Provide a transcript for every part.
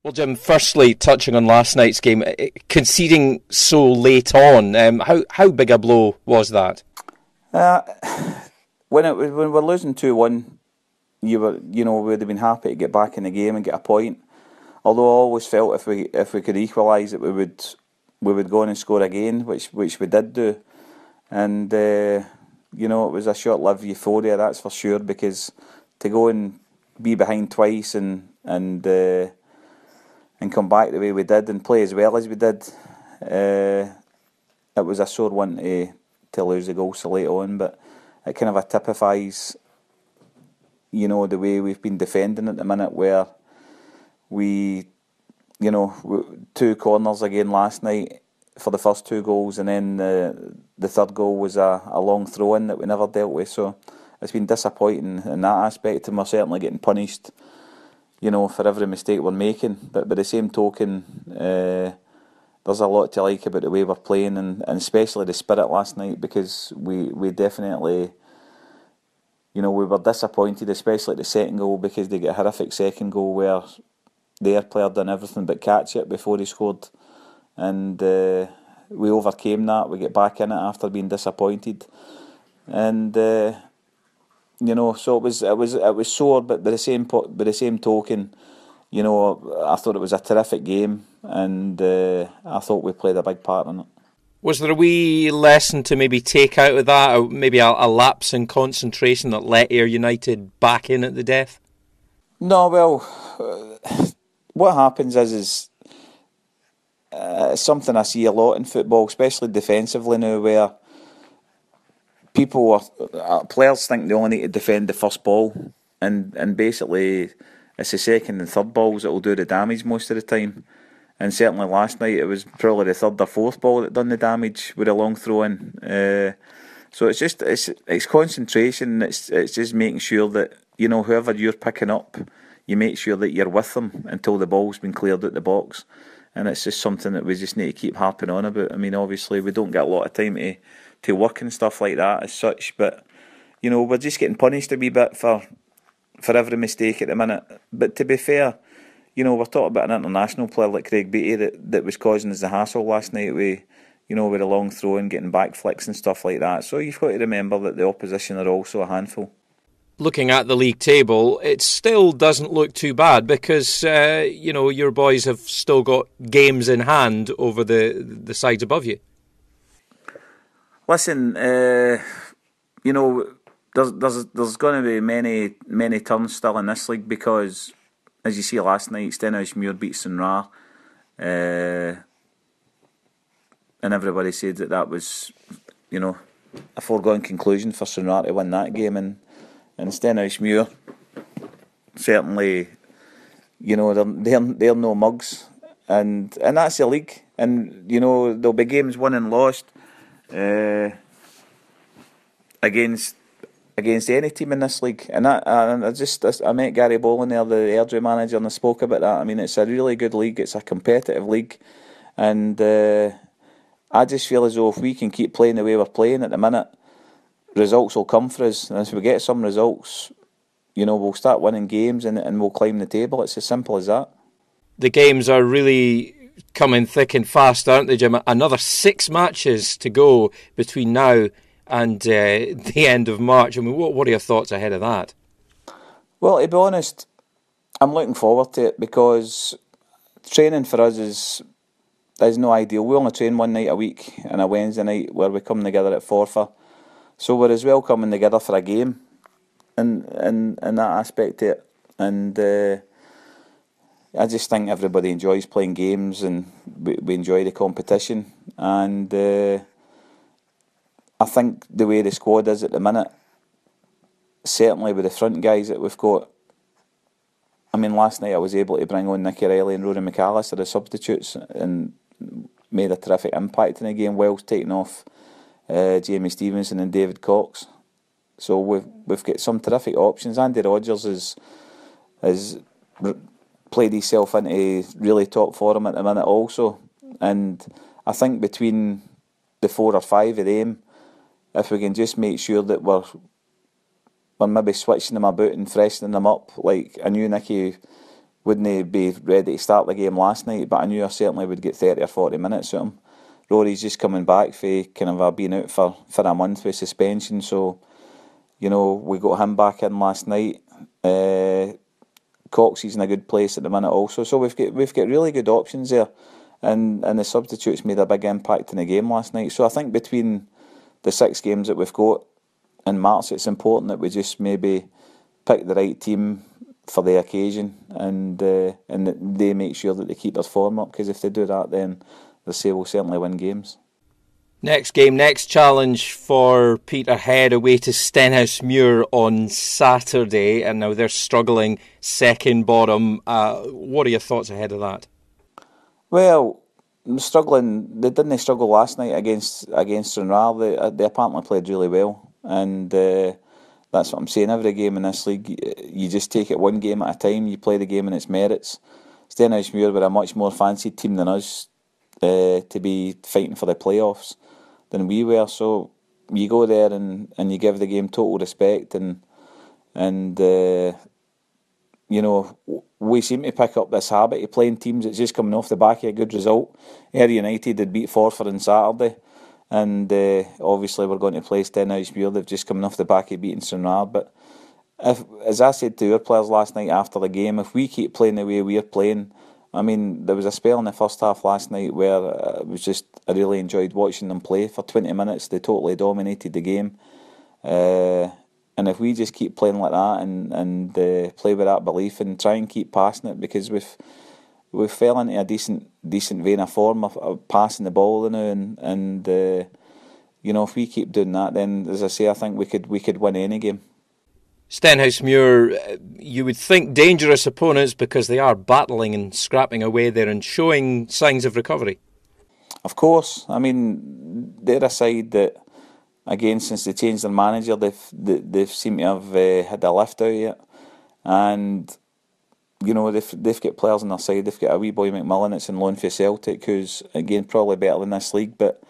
Well, Jim, firstly, touching on last night's game, conceding so late on, how big a blow was that? Uh, when we're losing 2-1, we would have been happy to get back in the game and get a point. Although I always felt if we could equalise it, we would go on and score again, which we did do. And it was a short-lived euphoria, that's for sure, because to go and be behind twice and come back the way we did and play as well as we did, it was a sore one to lose the goal so late on. But it kind of typifies, the way we've been defending at the minute, where we, two corners again last night for the first two goals, and then the third goal was a long throw in that we never dealt with. So it's been disappointing in that aspect, and we're certainly getting punished, for every mistake we're making. But by the same token, there's a lot to like about the way we're playing, and especially the spirit last night, because we definitely, we were disappointed, especially at the second goal, because they got a horrific second goal where their player done everything but catch it before he scored, and we overcame that. We get back in it after being disappointed, and so it was sore. But by the same token, I thought it was a terrific game, and I thought we played a big part in it. Was there a wee lesson to maybe take out of that, or maybe a lapse in concentration that let Ayr United back in at the death? No, well, what happens is something I see a lot in football, especially defensively now, where players think they only need to defend the first ball, and basically it's the second and third balls that will do the damage most of the time. And certainly last night it was probably the third or fourth ball that done the damage with a long throw in. So it's concentration. It's just making sure that whoever you're picking up, you make sure that you're with them until the ball's been cleared out the box. And it's just something that we just need to keep harping on about. I mean, obviously we don't get a lot of time to work and stuff like that as such, but we're just getting punished a wee bit for every mistake at the minute. But to be fair, we're talking about an international player like Craig Beattie that was causing us the hassle last night with a long throw and getting back flicks and stuff like that. So you've got to remember that the opposition are also a handful. Looking at the league table, it still doesn't look too bad, because your boys have still got games in hand over the sides above you. Listen, there's going to be many turns still in this league, because as you see last night, Stenhousemuir beat Sunrar, and everybody said that was a foregone conclusion for Sunrar to win that game, and Stenhousemuir certainly, they're no mugs, and that's the league, and there'll be games won and lost against any team in this league, and I met Gary Boland there, the Airdrie manager, and I spoke about that. I mean, it's a really good league, it's a competitive league, and I just feel as though if we can keep playing the way we're playing at the minute, results will come for us, and as we get some results, we'll start winning games and we'll climb the table. It's as simple as that. The games are really coming thick and fast, aren't they, Jim? Another 6 matches to go between now and the end of March. I mean, what are your thoughts ahead of that? Well, to be honest, I'm looking forward to it, because training for us is no ideal. We only train one night a week, and a Wednesday night where we come together at Forfar. So we're as well coming together for a game in that aspect of it. And I just think everybody enjoys playing games, and we enjoy the competition. And I think the way the squad is at the minute, certainly with the front guys that we've got, I mean, last night I was able to bring on Nicky Riley and Rory McAllister as substitutes, and made a terrific impact in the game. Wells taking off Jamie Stevenson and David Cox. So we've got some terrific options. Andy Rodgers has played himself into really top form at the minute also, and I think between the 4 or 5 of them, if we can just make sure that we're maybe switching them about and freshening them up, like I knew Nicky wouldn't be ready to start the game last night, but I knew I certainly would get 30 or 40 minutes of him. Rory's just coming back for kind of being out for a month with suspension, so we got him back in last night. Cox is in a good place at the minute also, so we've got really good options there, and the substitutes made a big impact in the game last night. So I think between the 6 games that we've got in March, it's important that we just maybe pick the right team for the occasion, and they make sure that they keep their form up, because if they do that, then the Sale will certainly win games. Next game, next challenge for Peterhead away to Stenhousemuir on Saturday, and now they're struggling second bottom. What are your thoughts ahead of that? Well, struggling. They didn't struggle last night against Stranraer. They apparently played really well, and that's what I'm saying. Every game in this league, you just take it one game at a time. You play the game in its merits. Stenhousemuir were a much more fancied team than us to be fighting for the playoffs than we were. So you go there and you give the game total respect, and we seem to pick up this habit of playing teams that's just coming off the back of a good result. Ayr United had beat Forfar on Saturday, and obviously we're going to play Stenhousemuir. They've just coming off the back of beating Stranraer. But as I said to our players last night after the game, if we keep playing the way we're playing, I mean, there was a spell in the first half last night where I really enjoyed watching them play for 20 minutes. They totally dominated the game. And if we just keep playing like that and play with that belief and try and keep passing it, because we've fell into a decent vein of form of passing the ball now, and if we keep doing that, then as I say, I think we could win any game. Stenhousemuir, you would think dangerous opponents because they are battling and scrapping away there and showing signs of recovery. Of course, I mean, they're a side that, again, since they changed their manager, they've seemed to have had a lift out of it, and they've got players on their side. They've got a wee boy McMillan that's in loan for Celtic, who's again probably better than this league, but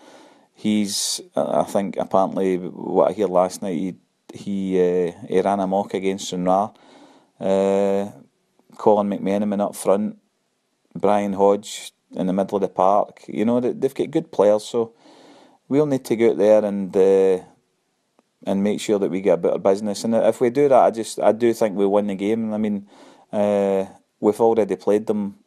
he's, I think, apparently what I heard last night, he ran amok against Stranraer. Colin McMenamin up front, Brian Hodge in the middle of the park. They've got good players, so we'll need to go out there and make sure that we get a bit of business. And if we do that, I do think we'll win the game. I mean, we've already played them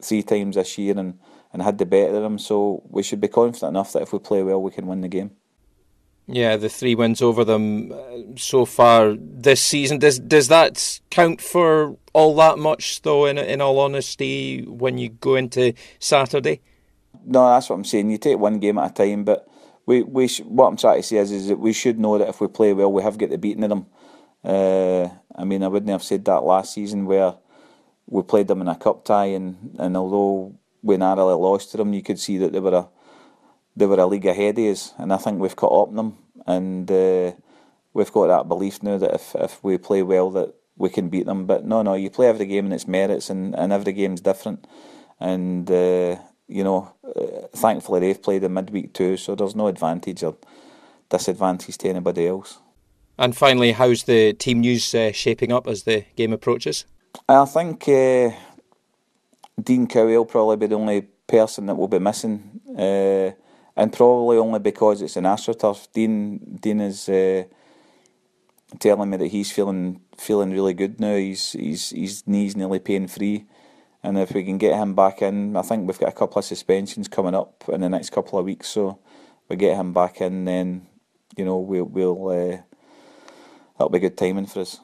3 times this year and had the better of them, so we should be confident enough that if we play well, we can win the game. Yeah, the 3 wins over them so far this season. Does that count for all that much, though, in all honesty, when you go into Saturday? No, that's what I'm saying. You take one game at a time, but what I'm trying to say is that we should know that if we play well, we have got the beating of them. I mean, I wouldn't have said that last season where we played them in a cup tie, and although we narrowly lost to them, you could see that they were a league ahead of us, and I think we've caught up on them, and we've got that belief now that if we play well, that we can beat them. But no, you play every game in its merits, and every game's different, and thankfully they've played in midweek too, so there's no advantage or disadvantage to anybody else. And finally, how's the team news shaping up as the game approaches? I think Dean Cowie will probably be the only person that will be missing, and probably only because it's an AstroTurf. Dean is telling me that he's feeling really good now. His knee's nearly pain free, and if we can get him back in, I think we've got a couple of suspensions coming up in the next couple of weeks. So we get him back in, then we'll that'll be good timing for us.